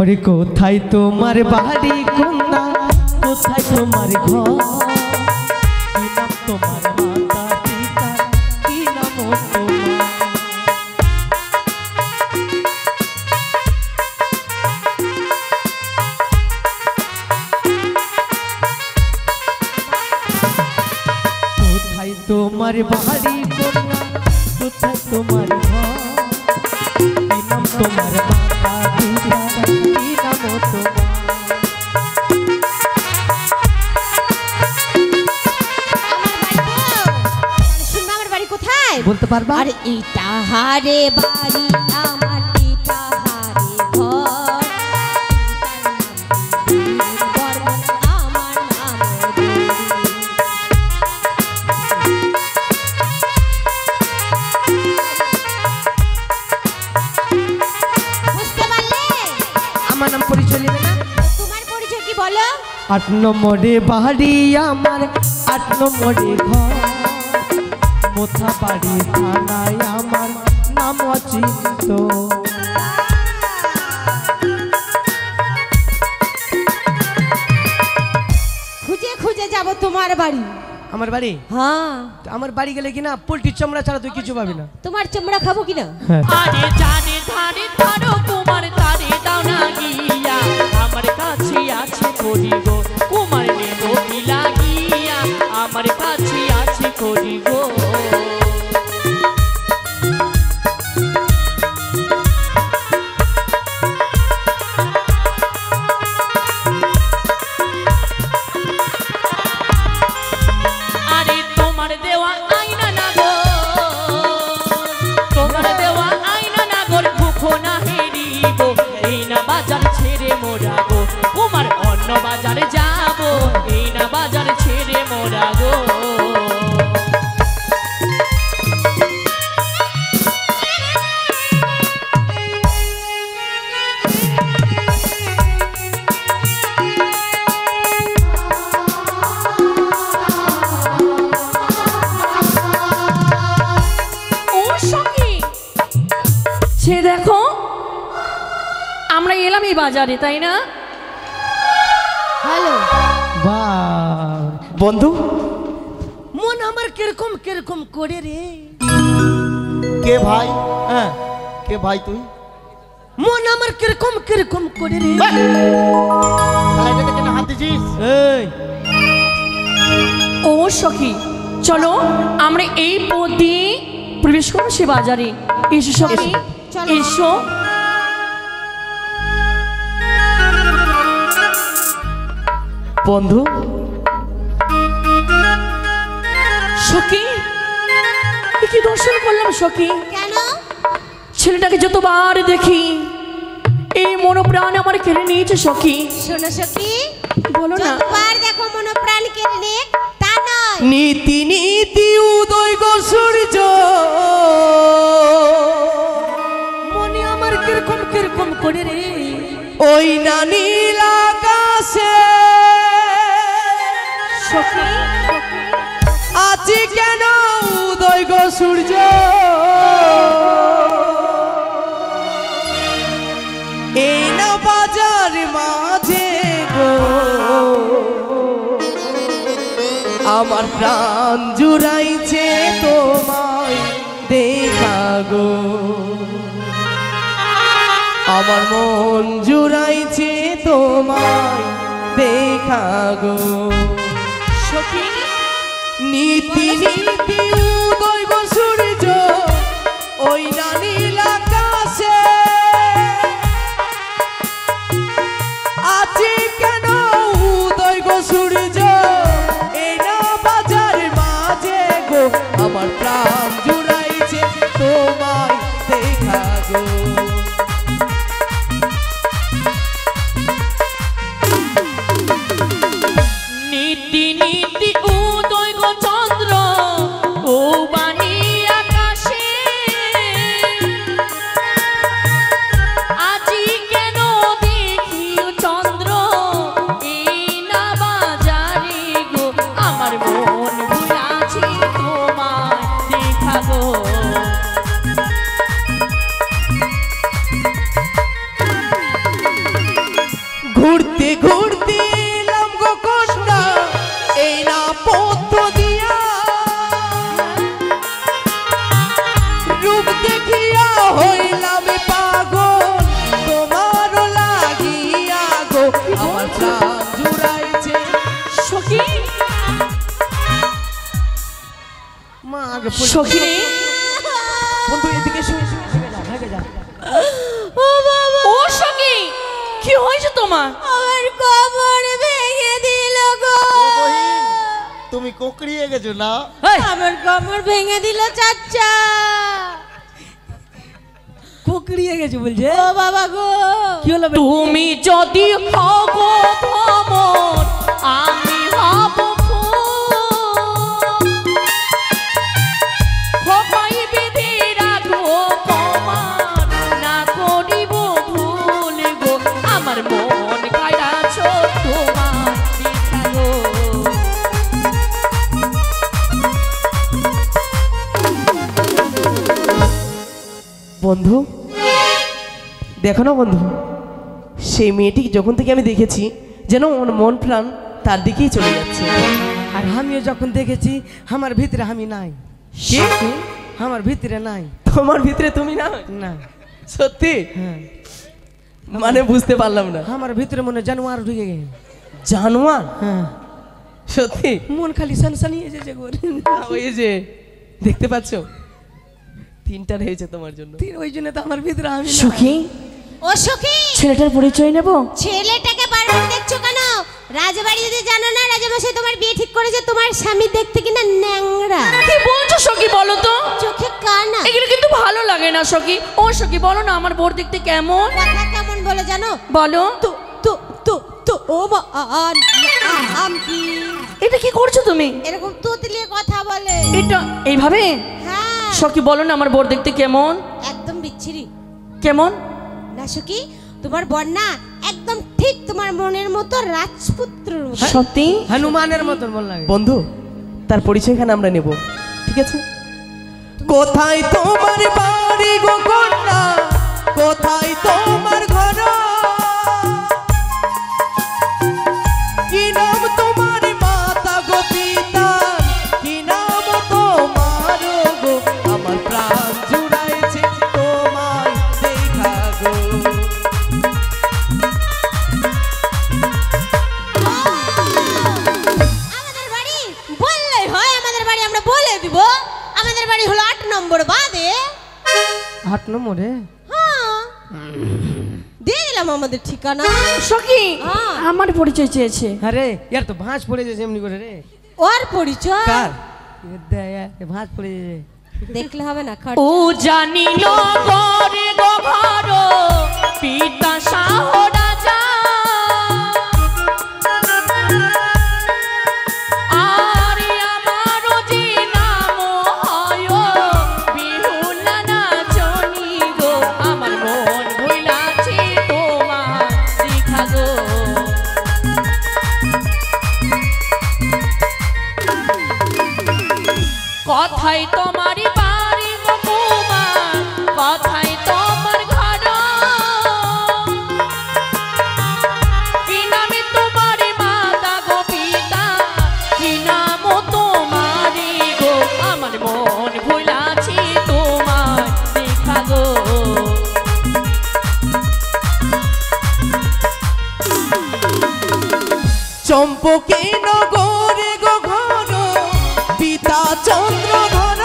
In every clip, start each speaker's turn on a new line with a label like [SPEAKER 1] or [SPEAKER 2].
[SPEAKER 1] अरे कोथाय तुम्हार बाड़ी कन्या कोथाय तुम्हार घर की नाम तुम्हार माता पिता की नाम कोथाय तुम्हार बाड़ी कन्या कोथाय तुम्हार घर की नाम तुम्हार माता पिता बोलते पारबा
[SPEAKER 2] अरे इटाहारे बाड़ी आमार इटाहारे घर आमार नाम बुझते पारले
[SPEAKER 1] আমার নাম পরিচয় নেবে না
[SPEAKER 2] তোমার পরিচয় কি বলো
[SPEAKER 1] 8 নম্বরে বাড়ি আমার 8 নম্বরে ঘর मोथा बाड़ी थानाय आमार नाम अचिंत
[SPEAKER 2] खुजे खुजे जाबो तुम्हार बाड़ी
[SPEAKER 1] আমার বাড়ি
[SPEAKER 2] हाँ
[SPEAKER 1] আমার বাড়ি গেলে কিনা পোল্ট্রি চামড়া ছাড়া তুই কিছু পাবি না
[SPEAKER 2] তোমার চামড়া খাবো কিনা
[SPEAKER 3] আরে জানে ধারে ধরো তোমার তারে দাও না গিয়া আমার কাছে আছে করিব কুমার নেব কি লাগিয়া আমার কাছে আছে করিব बाजार छेड़े मोरा गो कुमार अन्न बाजार जाबो এই না বাজার ছেড়ে মোরা গো ও সখী সে দেখো আমরা এলাম এই বাজারে তাই না
[SPEAKER 2] হ্যালো
[SPEAKER 1] বাহ বন্ধু মন আমার কিরকম কিরকম করে রে
[SPEAKER 4] কে ভাই
[SPEAKER 1] হ্যাঁ
[SPEAKER 4] কে ভাই তুই
[SPEAKER 1] মন আমার কিরকম কিরকম করে রে
[SPEAKER 4] লাইনে কেন হাত দিছিস
[SPEAKER 1] এই
[SPEAKER 3] ও সখী চলো আমরা এই পথ দিয়ে প্রবেশ করব সে বাজারে এসো সখী এসো
[SPEAKER 1] বন্ধু
[SPEAKER 3] সখী কি দর্শন করলাম সখী
[SPEAKER 2] কেন
[SPEAKER 3] ছেলেটাকে যতবার দেখি এই মনোপ্রাণ আমার কেড়ে নিয়েছে সখী
[SPEAKER 2] শোনো সখী
[SPEAKER 3] বলো না
[SPEAKER 2] যতবার দেখো মনোপ্রাণ কেড়ে নে তা নয়
[SPEAKER 1] নীতি নীতি উদয় গো সূর্য মনে আমার কিরকম কিরকম করে রে ওই না নীল আকাশে
[SPEAKER 3] সখী
[SPEAKER 1] আজি কেন উদয় গো সূর্য এই না বাজার মাঝে গো আমার প্রাণ জুড়াইছে তোমায় দেখা গো আমার মন জুড়াইছে তোমায় দেখা গো
[SPEAKER 3] সখী
[SPEAKER 1] নীতি নীতি উদয় গো সূর্য ওই না নীল আকাশে আছে কেন উদয় গো সূর্য এই না বাজার মাঝে গো আমার প্রাণ জুড়াইছে তোমায় দেখা গো
[SPEAKER 3] নীতি নীতি উদয় গো চন্দ্র ও বাণী আকাশে সখী রে
[SPEAKER 1] বন্ধু এদিকে এসো এসো ভেগে যা ভেগে যা
[SPEAKER 2] ও বাবা
[SPEAKER 3] ও সখী কি হয়েছে তোমার
[SPEAKER 2] আমার কোমর ভেঙে দিল গো
[SPEAKER 4] ও বহিন তুমি কোকড়িয়ে গেছো না?
[SPEAKER 1] এই
[SPEAKER 2] আমার কোমর ভেঙে দিল চাচা
[SPEAKER 1] কুকড়িয়ে গেছে বলছে
[SPEAKER 2] ও বাবা গো
[SPEAKER 1] কি হলো বে?
[SPEAKER 3] তুমি যদি হও গো ভ্রমর আমি হব খোপাই বেঁধে রাখবো কমার না করিব ভুল গো আমার মন খাইরাছ তোমার দেখা গো
[SPEAKER 1] বন্ধু দেখো না বন্ধু সেই মেয়েটি যখন থেকে আমি দেখেছি যেন ওর মন প্রাণ তার দিকেই চলে যাচ্ছে
[SPEAKER 5] আর আমিও যখন দেখেছি আমার ভিতরে আমি নাই
[SPEAKER 1] কি?
[SPEAKER 5] আমার ভিতরে নাই
[SPEAKER 1] তোমার ভিতরে তুমি না
[SPEAKER 5] না
[SPEAKER 1] সত্যি
[SPEAKER 5] হ্যাঁ
[SPEAKER 1] মানে বুঝতে পারলাম না
[SPEAKER 5] আমার ভিতরে মনে হয় জানোয়ার ঢুকে গেছে
[SPEAKER 1] জানোয়ার
[SPEAKER 5] হ্যাঁ
[SPEAKER 1] সত্যি
[SPEAKER 5] মন খালি সানসানি এসেছে গো
[SPEAKER 1] ওই যে দেখতে পাচ্ছ তিনটা রয়েছে তোমার জন্য
[SPEAKER 5] ওই জন্য তো আমার ভিতরে আমি নাই।
[SPEAKER 3] সখী
[SPEAKER 2] ও সখী
[SPEAKER 3] ছেলেটার পরিচয় নেব
[SPEAKER 2] ছেলেটাকে বারবার দেখছো কেন রাজবাড়ি যদি জানো না রাজামশাই তোমার বিয়ে ঠিক করেছে তোমার স্বামী দেখতে কিনা ন্যাংরা
[SPEAKER 3] কি বলছো সখী বলো তো
[SPEAKER 2] চোখে কানা
[SPEAKER 3] এগুলো কিন্তু ভালো লাগে না সখী ও সখী বলো না আমার বোর দেখতে কেমন
[SPEAKER 2] কথা কেমন বলে জানো
[SPEAKER 3] বলো
[SPEAKER 2] তো তো তো তো ও বা আম কি
[SPEAKER 3] এটা কি করছো তুমি
[SPEAKER 2] এরকম তুতলিয়ে কথা বলে
[SPEAKER 3] এটা এইভাবে
[SPEAKER 2] হ্যাঁ
[SPEAKER 3] সখী বলো না আমার বোর দেখতে কেমন
[SPEAKER 2] একদম বিচ্ছিরি
[SPEAKER 3] কেমন
[SPEAKER 2] না সখী তোমার বন্যা একদম ঠিক তোমার মনের মতো রাজপুত্রের মতো
[SPEAKER 3] সত্যি
[SPEAKER 5] হনুমানের মতন মন লাগে
[SPEAKER 1] বন্ধু তার পরিচয়খানে আমরা নেব ঠিক আছে কোথায় তোমার বাড়ি গো কন্যা কোথায় তোমার ঘর কি নাম তোমার মাতা গো পিতা কি নাম তোমার গো আমার প্রাণ জুড়াইছে তোমায় দেখা গো
[SPEAKER 2] আমাদের বাড়ি বললেই হয় আমাদের বাড়ি আমরা বলে দিব আমাদের বাড়ি হলো 8 নম্বর বাদে
[SPEAKER 5] 8 নম্বরে
[SPEAKER 2] হ্যাঁ দিয়ে দিলাম আমাদের ঠিকানা
[SPEAKER 3] সখী
[SPEAKER 2] হ্যাঁ।
[SPEAKER 3] আমার পরিচয় চেয়েছে
[SPEAKER 5] আরে ইয়ার তো ভাঁজ পড়ে যাচ্ছে এমনি করে রে
[SPEAKER 2] ওর পরিচয়
[SPEAKER 1] কার
[SPEAKER 5] এ দে ভাঁজ পড়ে যাচ্ছে
[SPEAKER 2] দেখলে হবে না
[SPEAKER 3] ও জানিল গরে গো ঘর পিতা শাহ রাজা আর আমারও যে নাম হয় বিহুলা নাচনি গো আমার মন ভুলাছে তোমার দেখা গো কথাই তোমারই বাড়ি গো কুমার কথাই তোমার ঘর কি নামে তোমারই মাতা গো পিতা কি নাম তোমারই গো আমার মন ভুলাছি তোমার দেখা গো
[SPEAKER 1] চম্পকে নগরে গো ঘর পিতা চন্দ্রধর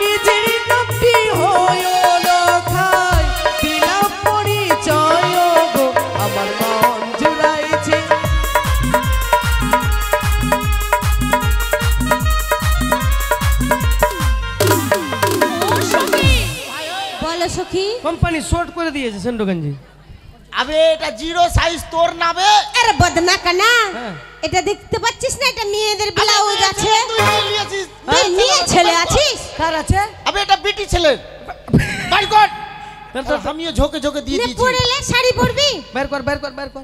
[SPEAKER 1] নিজের নামটি হইল খাই দিলাম পরিচয় গো আমার মন জুড়াইছে
[SPEAKER 3] ও সখী
[SPEAKER 2] বলো সখী
[SPEAKER 5] কোম্পানি শর্ট করে দিয়েছে সেন্ডোগঞ্জি
[SPEAKER 4] আবে এটা জিরো সাইজ তোর নামে
[SPEAKER 2] আরে বদনা কানা
[SPEAKER 5] হ্যাঁ।
[SPEAKER 2] এটা দেখতে পাচ্ছিস না এটা মেয়েদের ব্লাউজ আছে
[SPEAKER 4] তুই নিয়ে নিয়েছিস।
[SPEAKER 2] তুই মেয়ে ছেলে আছিস
[SPEAKER 5] কার আছে
[SPEAKER 4] আবে এটা বিটি ছেলে বাড়ি কর আমিও ঝোকে ঝোকে দিয়ে
[SPEAKER 2] নে
[SPEAKER 4] দিয়েছি
[SPEAKER 2] পড়লে শাড়ি পরবি
[SPEAKER 5] বের কর বের কর বের কর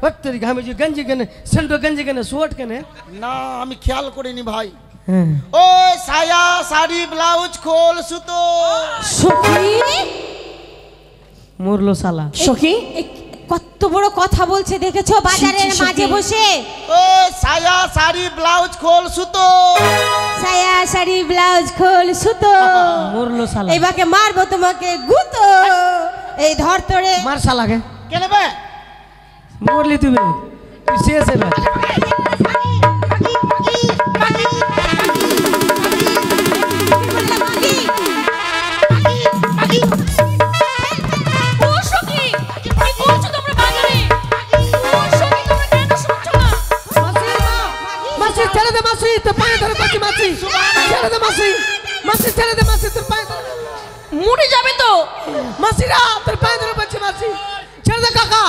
[SPEAKER 5] হট তেরি ঘামে যে গঞ্জি কেনে সেন্ডো গঞ্জি কেনে শর্ট কেনে
[SPEAKER 4] না আমি খেয়াল করিনি ভাই
[SPEAKER 5] হ্যাঁ
[SPEAKER 4] ও সায়া শাড়ি ব্লাউজ খোল সুতো
[SPEAKER 2] সখী
[SPEAKER 5] মরলো শালা
[SPEAKER 3] সখী
[SPEAKER 2] এ কত বড় কথা বলছে দেখেছো বাজারের
[SPEAKER 3] ছি, ছি,
[SPEAKER 2] মাঝে
[SPEAKER 3] সখী।
[SPEAKER 2] বসে
[SPEAKER 4] ও সায়া শাড়ি ব্লাউজ খোল সুতো
[SPEAKER 2] সায়া শাড়ি ব্লাউজ খোল সুতো
[SPEAKER 5] মরলো শালা
[SPEAKER 2] এইবাকে মারবো তোমাকে গুতো এই ধর তোরে
[SPEAKER 5] মার শালাকে
[SPEAKER 4] কে নেবে
[SPEAKER 5] মরলি তুমি তুই শেষ এবার
[SPEAKER 1] মাসি তোর পায়ে
[SPEAKER 3] মরে যাবে তো।
[SPEAKER 1] মাসিরা তোর পায়ে ধরে বলছি মাসি ছেড়ে দে কাকা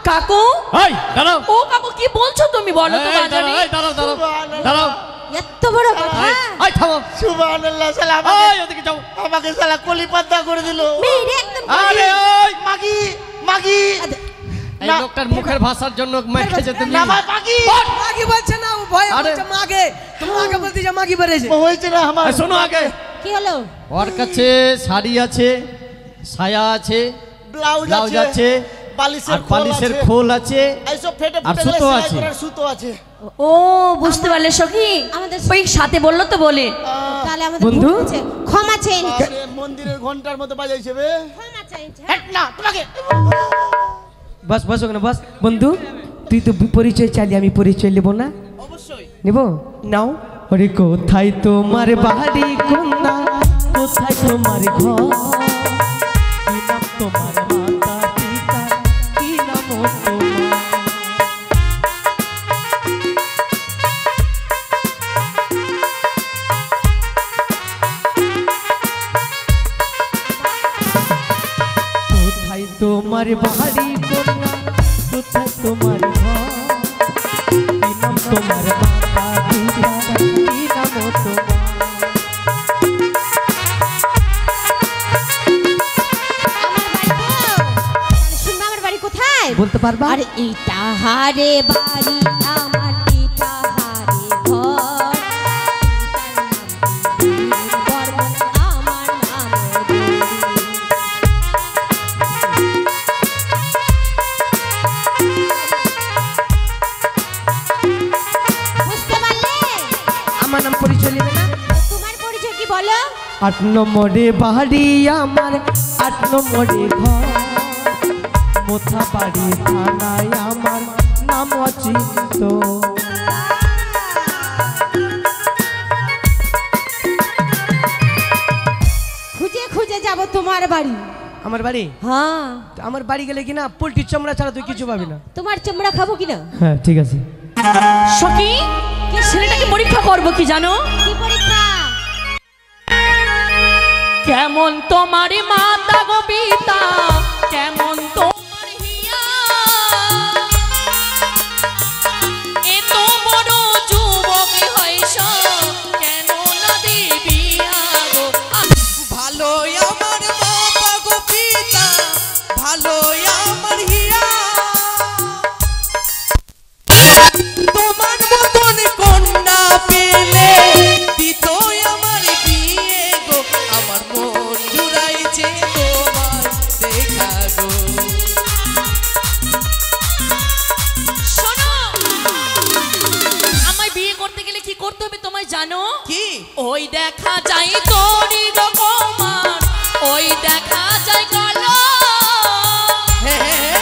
[SPEAKER 3] কাকু
[SPEAKER 5] এই দাঁড়াও
[SPEAKER 3] ও কাকু কি বলছো তুমি বলো তো বাজারে।
[SPEAKER 5] এই দাঁড়াও দাঁড়াও দাঁড়াও
[SPEAKER 2] এত বড় কথা
[SPEAKER 5] এই থামো
[SPEAKER 4] সুবহানাল্লাহ শালা
[SPEAKER 5] এই ওদিকে যাও
[SPEAKER 4] আমাকে শালা কলি পাদ্দা করে দিল
[SPEAKER 2] মেরে একদম
[SPEAKER 5] আরে ওই
[SPEAKER 4] মাগি মাগি
[SPEAKER 5] এই লোকটার মুখের ভাষার জন্য মার খেয়েছে তুমি
[SPEAKER 4] না ভাই মাগি
[SPEAKER 1] মাগি বলছে না ও ভয়
[SPEAKER 5] আরে।
[SPEAKER 1] বলছে মাগে তুমি আগে বলতে যে মাগি বেরেছে
[SPEAKER 4] হয়েছে না আমার
[SPEAKER 5] এই শোনো আগে
[SPEAKER 2] কি হলো
[SPEAKER 5] ওর কাছে শাড়ি আছে ছায়া আছে
[SPEAKER 4] ব্লাউজ
[SPEAKER 5] ব্লাউজ আছে
[SPEAKER 4] বালিশের
[SPEAKER 5] আর বালিশের খোল আছে
[SPEAKER 4] এইসব ফেটে
[SPEAKER 5] আর
[SPEAKER 4] ফুটে গেলে
[SPEAKER 5] সুতো
[SPEAKER 4] সেলাই
[SPEAKER 5] আছে।
[SPEAKER 4] করার সুতো আছে
[SPEAKER 3] ও বুঝতে পারলে সখী
[SPEAKER 2] আমাদের
[SPEAKER 3] ওই সাথে বললো তো বলে।
[SPEAKER 2] তাহলে আমাদের
[SPEAKER 1] বন্ধু?
[SPEAKER 2] ভুল হয়েছে। ক্ষমা চেন
[SPEAKER 4] আরে মন্দিরের ঘন্টার মতো বাজাইছে বে
[SPEAKER 2] ক্ষমা চেন
[SPEAKER 4] হেট না তোমাকে
[SPEAKER 1] বাস বস ওখানে বাস বন্ধু তুই তো পরিচয় চাইলি আমি পরিচয় নেব না
[SPEAKER 4] অবশ্যই
[SPEAKER 1] নেব নাও ওরে কোথায় তোমার বাড়ি কন্যা কোথায় তোমার ঘর কি নাম তোমার মাতা পিতা কি নাম তোমার কোথায় তোমার বাড়ি কন্যা কোথায় তোমার ঘর কি নাম তোমার মাতা পিতা কি নাম তোমার
[SPEAKER 2] শুনবা আমার বাড়ি কোথায়
[SPEAKER 1] বলতে পারবা
[SPEAKER 2] আরে ইটা হারে বাড়ি আমার ইটা হারে ঘর ইটার নাম বীর বর্মন, আমার নাম গৌরী। বুঝতে পারলে
[SPEAKER 1] আমার নাম পরিচয় নেবে না
[SPEAKER 2] তোমার পরিচয় কি বলো
[SPEAKER 1] 8 নম্বরে বাড়ি আমার 8 নম্বরে ঘর মোথা বাড়ি থানায় আমার নাম অচিন্ত
[SPEAKER 2] খুঁজে খুঁজে যাব তোমার বাড়ি
[SPEAKER 1] আমার বাড়ি
[SPEAKER 2] হ্যাঁ
[SPEAKER 1] আমার বাড়ি গেলে কি না পোল্ট্রির চামড়া ছাড়া তুই কিছু পাবি না
[SPEAKER 2] তোমার চামড়া খাবো কিনা
[SPEAKER 1] হ্যাঁ ঠিক আছে
[SPEAKER 3] সখী ছেলেটাকে পরীক্ষা করবো কি জানো
[SPEAKER 2] কি পরীক্ষা
[SPEAKER 3] কেমন তোমার মাতা গো পিতা কেমন তোমার হিয়া এত বড় যুবক হইছ কেন না দিবিয়া গো
[SPEAKER 6] ভালোই আমার মাতা গো পিতা ভালোই আমার হিয়া তোমার মতন কন্যা পেলে দিতই আমার বিয়ে গো আমার মন জুড়াইছে তোমার দেখা গো
[SPEAKER 3] শোনো আমায় বিয়ে করতে গেলে কি করতে হবে তোমায় জানো
[SPEAKER 6] কি
[SPEAKER 3] ওই দেখা যায় তোরি গো কুমার ওই দেখা যায় কালো
[SPEAKER 6] হে হে হে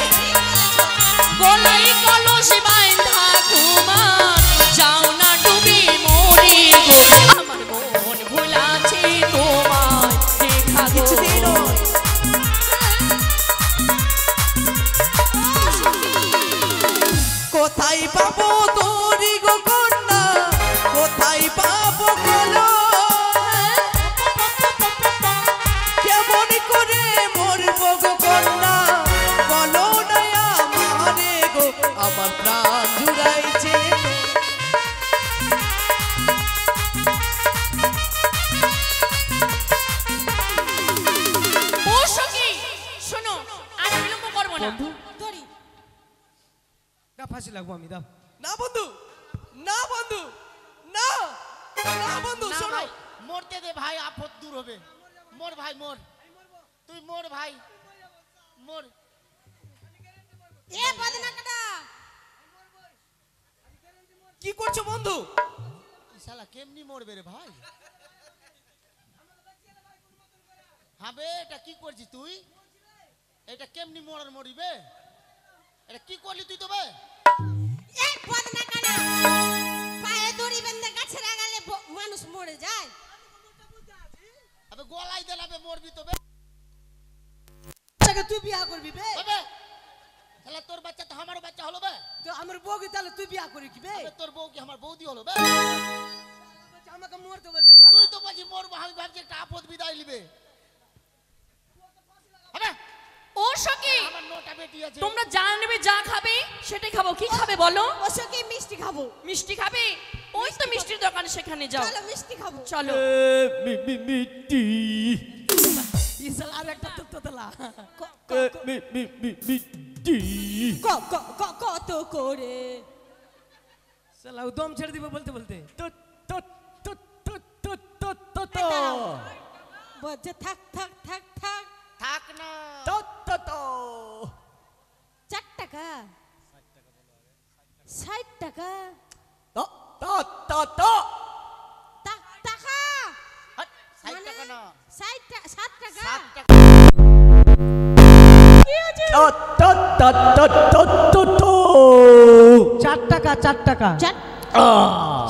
[SPEAKER 3] গলাই কলসি বাইন্ধা কুমার যাও না ডুবি মরি গো আমার মন ভুলাছে তোমায় দেখা গো
[SPEAKER 6] কিছুতেই নয় কোথায় পাবো তোরি গো কন্যা কোথায় পাবো গলো কেমন করে মরবো গো কন্যা বলো না আমারে গো আমার প্রাণ জুড়াইছে
[SPEAKER 3] ও সখী শোনো আর বিলম্ব করব না ধরি
[SPEAKER 1] না ফাঁসি লাগবো আমি দাও
[SPEAKER 6] না বন্ধু না বন্ধু না না বন্ধু
[SPEAKER 4] না
[SPEAKER 6] শোনো
[SPEAKER 4] ভাই, মরতে দে ভাই আপদ দূর হবে মোর ভাই মোর তুই মোর ভাই মোর
[SPEAKER 2] এ বদনা কাটা
[SPEAKER 6] কি করছো বন্ধু
[SPEAKER 4] এই শালা কেমনি মরবে রে ভাই হবে এটা কি করছিস তুই এটা কেমনি মরার মরিবে এটা কি করলি তুই তো বে
[SPEAKER 2] এ বদনা কাটা পায়ে দড়ি বেঁধে গাছে লাগালে মানুষ মরে যায়
[SPEAKER 4] আবে গলায় দেলাবে মরবি তো বে
[SPEAKER 1] তাকে তুই বিয়া করবি বে
[SPEAKER 4] হবে শালা তোর বাচ্চা তো আমারও বাচ্চা হলো বে
[SPEAKER 1] তো আমার বউকে তাহলে তুই বিয়া করি কি বে
[SPEAKER 4] আবে তোর বউ কি আমার বৌদি হলো বে
[SPEAKER 1] আমাকে মরতে বলতে
[SPEAKER 4] তুই তো বলছিস মরবো আমি ভাবছি একটা আপদ বিদায় নিবে হবে
[SPEAKER 3] ও সখী
[SPEAKER 4] আমার নোটা বেটি আছে
[SPEAKER 3] তোমরা যা নেবে যা খাবে সেটাই খাবো কি খাবে বলো
[SPEAKER 2] ও সখী মিষ্টি খাবো
[SPEAKER 3] মিষ্টি খাবে ওই তো মিষ্টির দোকান সেখানে যাও
[SPEAKER 2] চলো মিষ্টি খাবো
[SPEAKER 3] চলো
[SPEAKER 1] মিটি
[SPEAKER 5] ইসাল আর একটা তোতলা
[SPEAKER 1] মিটি
[SPEAKER 2] কত করে
[SPEAKER 5] সালা ও দম ছেড়ে দিবে বলতে বলতে
[SPEAKER 2] বলছে থাক থাক থাক থাক
[SPEAKER 4] থাক না
[SPEAKER 2] 4 টাকা 60 টাকা টাকা
[SPEAKER 4] হাট, 60 টাকা না
[SPEAKER 2] 7 টাকা
[SPEAKER 4] 7 টাকা
[SPEAKER 5] চার টাকা
[SPEAKER 2] 4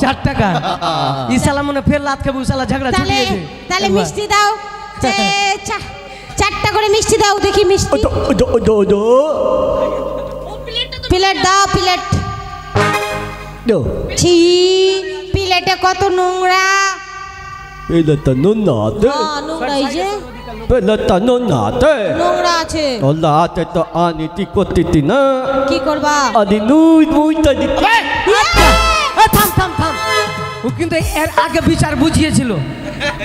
[SPEAKER 5] 4 টাকা ইসালা মনে ফের লাত খাবে উসালা ঝগড়া
[SPEAKER 2] তাহলে
[SPEAKER 5] ছুটিয়েছে
[SPEAKER 2] তাহলে মিষ্টি দাও 4টা করে মিষ্টি দাও দেখি মিষ্টি প্লেট দাও প্লেট ছি প্লেটে কত নোংরা নোংরা এই যে নোংরা আছে কি করবা
[SPEAKER 5] থাম ও কিন্তু এর আগে বিচার বুঝিয়েছিল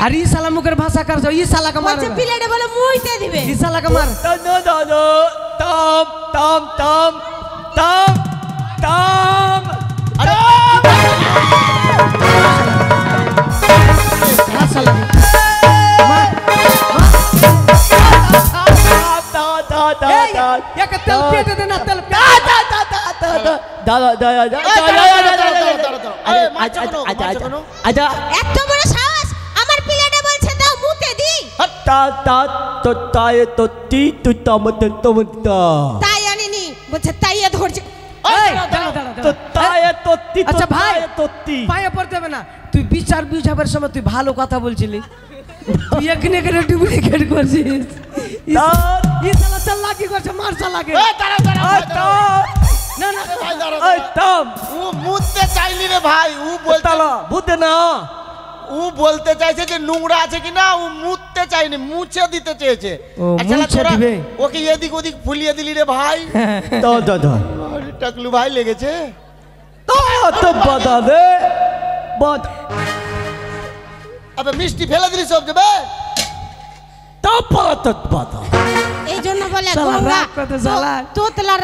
[SPEAKER 5] আর ইসালা মুখের ভাষা কারছে ইসালাকে মার
[SPEAKER 2] বলছে প্লেটে বলে মুইতে দিবে
[SPEAKER 5] ইসালাকে মার তেল পেটে দে না তেল
[SPEAKER 2] এত বড় সাহস আমার প্লেটে বলছে দাও মুতে দি তাই আনিনি বলছে তাই ধরছে
[SPEAKER 5] আচ্ছা ভাই পায়ে পড়তে হবে না তুই বিচার বুঝাবার সময় তুই ভালো কথা বলছিলি তুই এখানে এখানে ডুপ্লিকেট করছিস ইসালা চাল্লা কি করছে মার চালাকে না না
[SPEAKER 4] ও মুততে চাইলি রে ভাই ও বলতে
[SPEAKER 5] না
[SPEAKER 4] ও বলতে চাইছে যে নোংরা আছে কিনা ও মুততে চাইনি মুছে দিতে চেয়েছে
[SPEAKER 5] ও,
[SPEAKER 4] আর শালা
[SPEAKER 5] মুছে
[SPEAKER 4] তোরা
[SPEAKER 5] দিবে?
[SPEAKER 4] ওকে এদিক ওদিক ফুলিয়ে দিলি রে ভাই আরে টাকলু ভাই লেগেছে আবে মিষ্টি ফেলে দিলি সব যাবে
[SPEAKER 2] এই জন্য বলে
[SPEAKER 5] শালা
[SPEAKER 2] গোংরা
[SPEAKER 5] রাগ করতে শালা।
[SPEAKER 2] তোতলা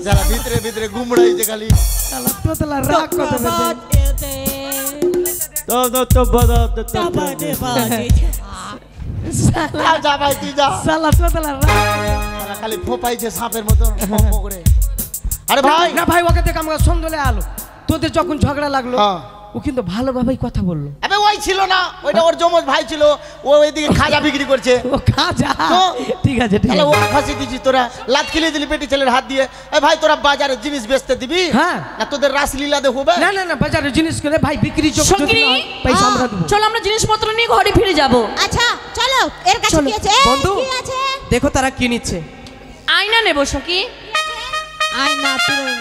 [SPEAKER 4] যারা ভিতরে ভিতরে গুমড়াইছে খালি
[SPEAKER 5] রাগ কথা বলছে
[SPEAKER 4] যা ভাই তুই যা
[SPEAKER 5] শালা তোতলা রাগ
[SPEAKER 4] শালা খালি ফোপাইছে সাপের মতন ফো করে আরে ভাই
[SPEAKER 5] না ভাই ওকে দেখ আমাকে সন্দেলে আলো তোদের যখন ঝগড়া লাগলো
[SPEAKER 4] হ্যাঁ।
[SPEAKER 5] ও কিন্তু ভালোভাবেই কথা বললো
[SPEAKER 4] আবে ওই ছিল না ওইটা ওর জমজ ভাই ছিল ও ওইদিকে খাজা বিক্রি করছে
[SPEAKER 5] ও খাজা
[SPEAKER 4] তো?
[SPEAKER 5] ঠিক আছে ঠিক
[SPEAKER 4] তাহলে ও
[SPEAKER 5] আছে
[SPEAKER 4] ফাঁসি দিছিস তোরা লাত খেলে দিলি পেটি ছেলের হাত দিয়ে এ ভাই তোরা বাজারে জিনিস বেচতে দিবি
[SPEAKER 5] হ্যাঁ।
[SPEAKER 4] না তোদের রাসলীলা দেখবে
[SPEAKER 5] না না না বাজারে জিনিস করে ভাই বিক্রি চোখ যদি
[SPEAKER 3] সঙ্গী
[SPEAKER 5] না হয়, পয়সা আমরা দেবো
[SPEAKER 3] চলো আমরা জিনিসপত্র নিয়ে ঘরে ফিরে যাব
[SPEAKER 2] আচ্ছা চলো এর কাছে কি আছে
[SPEAKER 6] বন্ধু।
[SPEAKER 2] কি আছে
[SPEAKER 6] দেখো তারা কি নিচ্ছে
[SPEAKER 3] আয়না নেবো সখী
[SPEAKER 2] আয়না তুই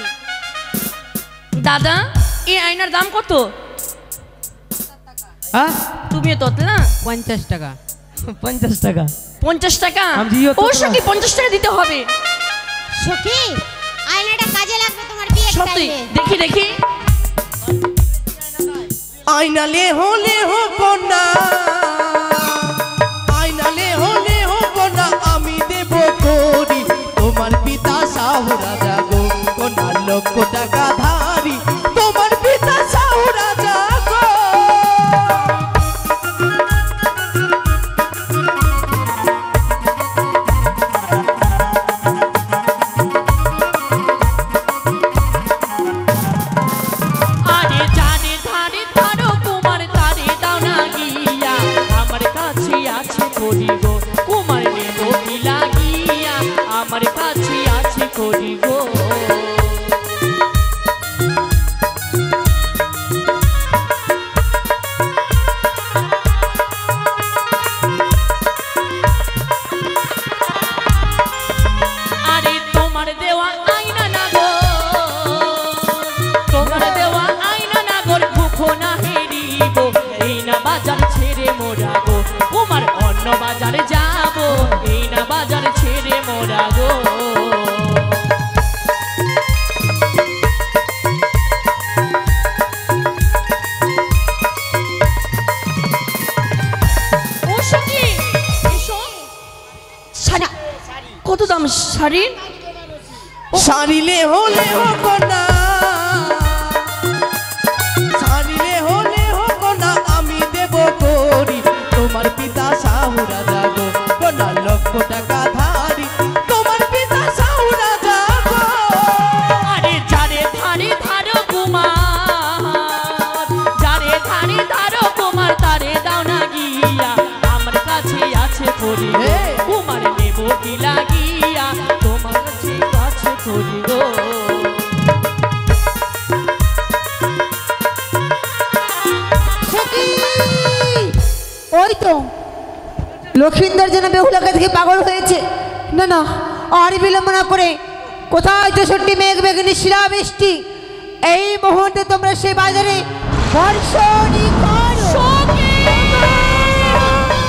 [SPEAKER 3] দাদা এই আয়নার দাম কত
[SPEAKER 5] হ্যাঁ
[SPEAKER 3] তুমি তোতলা
[SPEAKER 5] 50 টাকা 50 টাকা
[SPEAKER 3] 50 টাকা
[SPEAKER 5] আমি দিও তো
[SPEAKER 3] ও
[SPEAKER 5] তোমার।
[SPEAKER 3] সখী 50 টাকা দিতে হবে
[SPEAKER 2] সখী আয়নাটা কাজে লাগবে তোমার বিয়ের
[SPEAKER 3] সত্যি
[SPEAKER 2] টাইমে
[SPEAKER 3] দেখি দেখি
[SPEAKER 6] আইনালে হলে হবো না আইনালে হলে হবো না আমি দেব করি তোমার পিতা শাহু রাজা গো কোনা লক্ষ টাকা ধারি তোমার পিতা শাহু রাজা গো
[SPEAKER 3] আরে জানে ধারে ধরো কুমার তারে দাও না গিয়া আমার কাছে আছে করি গো কুমার নেব কি লাগিয়া আমার কাছে আছে করি গো আরে তোমার দেওয়া আয়না না গো তোমার দেওয়া আয়না না গোর ভুখো না হেরিব এই কত দাম শাড়ির?
[SPEAKER 6] সারিলে হলে হো না, সারিলে হলে হো না, আমি দেব করি তোমার পিতা শাহু রাজা গো, কোনা লক্ষ টাকা ধারি তোমার পিতা শাহু রাজা গো।
[SPEAKER 3] আরে যারে ধারে ধারো কুমার, যারে ধারে ধারো কুমার, তারে দাও না গিয়া, আমার কাছে আছে করি গো, কুমার নেব কি লাগিয়া, তোমার কাছে আছে করি গো।
[SPEAKER 7] ওই তো লক্ষিন্দর যেন বেহুলাকে থেকে পাগল হয়েছে। না না, আর বিলম্ব না করে কোথায় 64 মেঘ বেগনি শিলা বৃষ্টি, এই মুহূর্তে তোমরা সেই বাজারে বর্ষণী কর।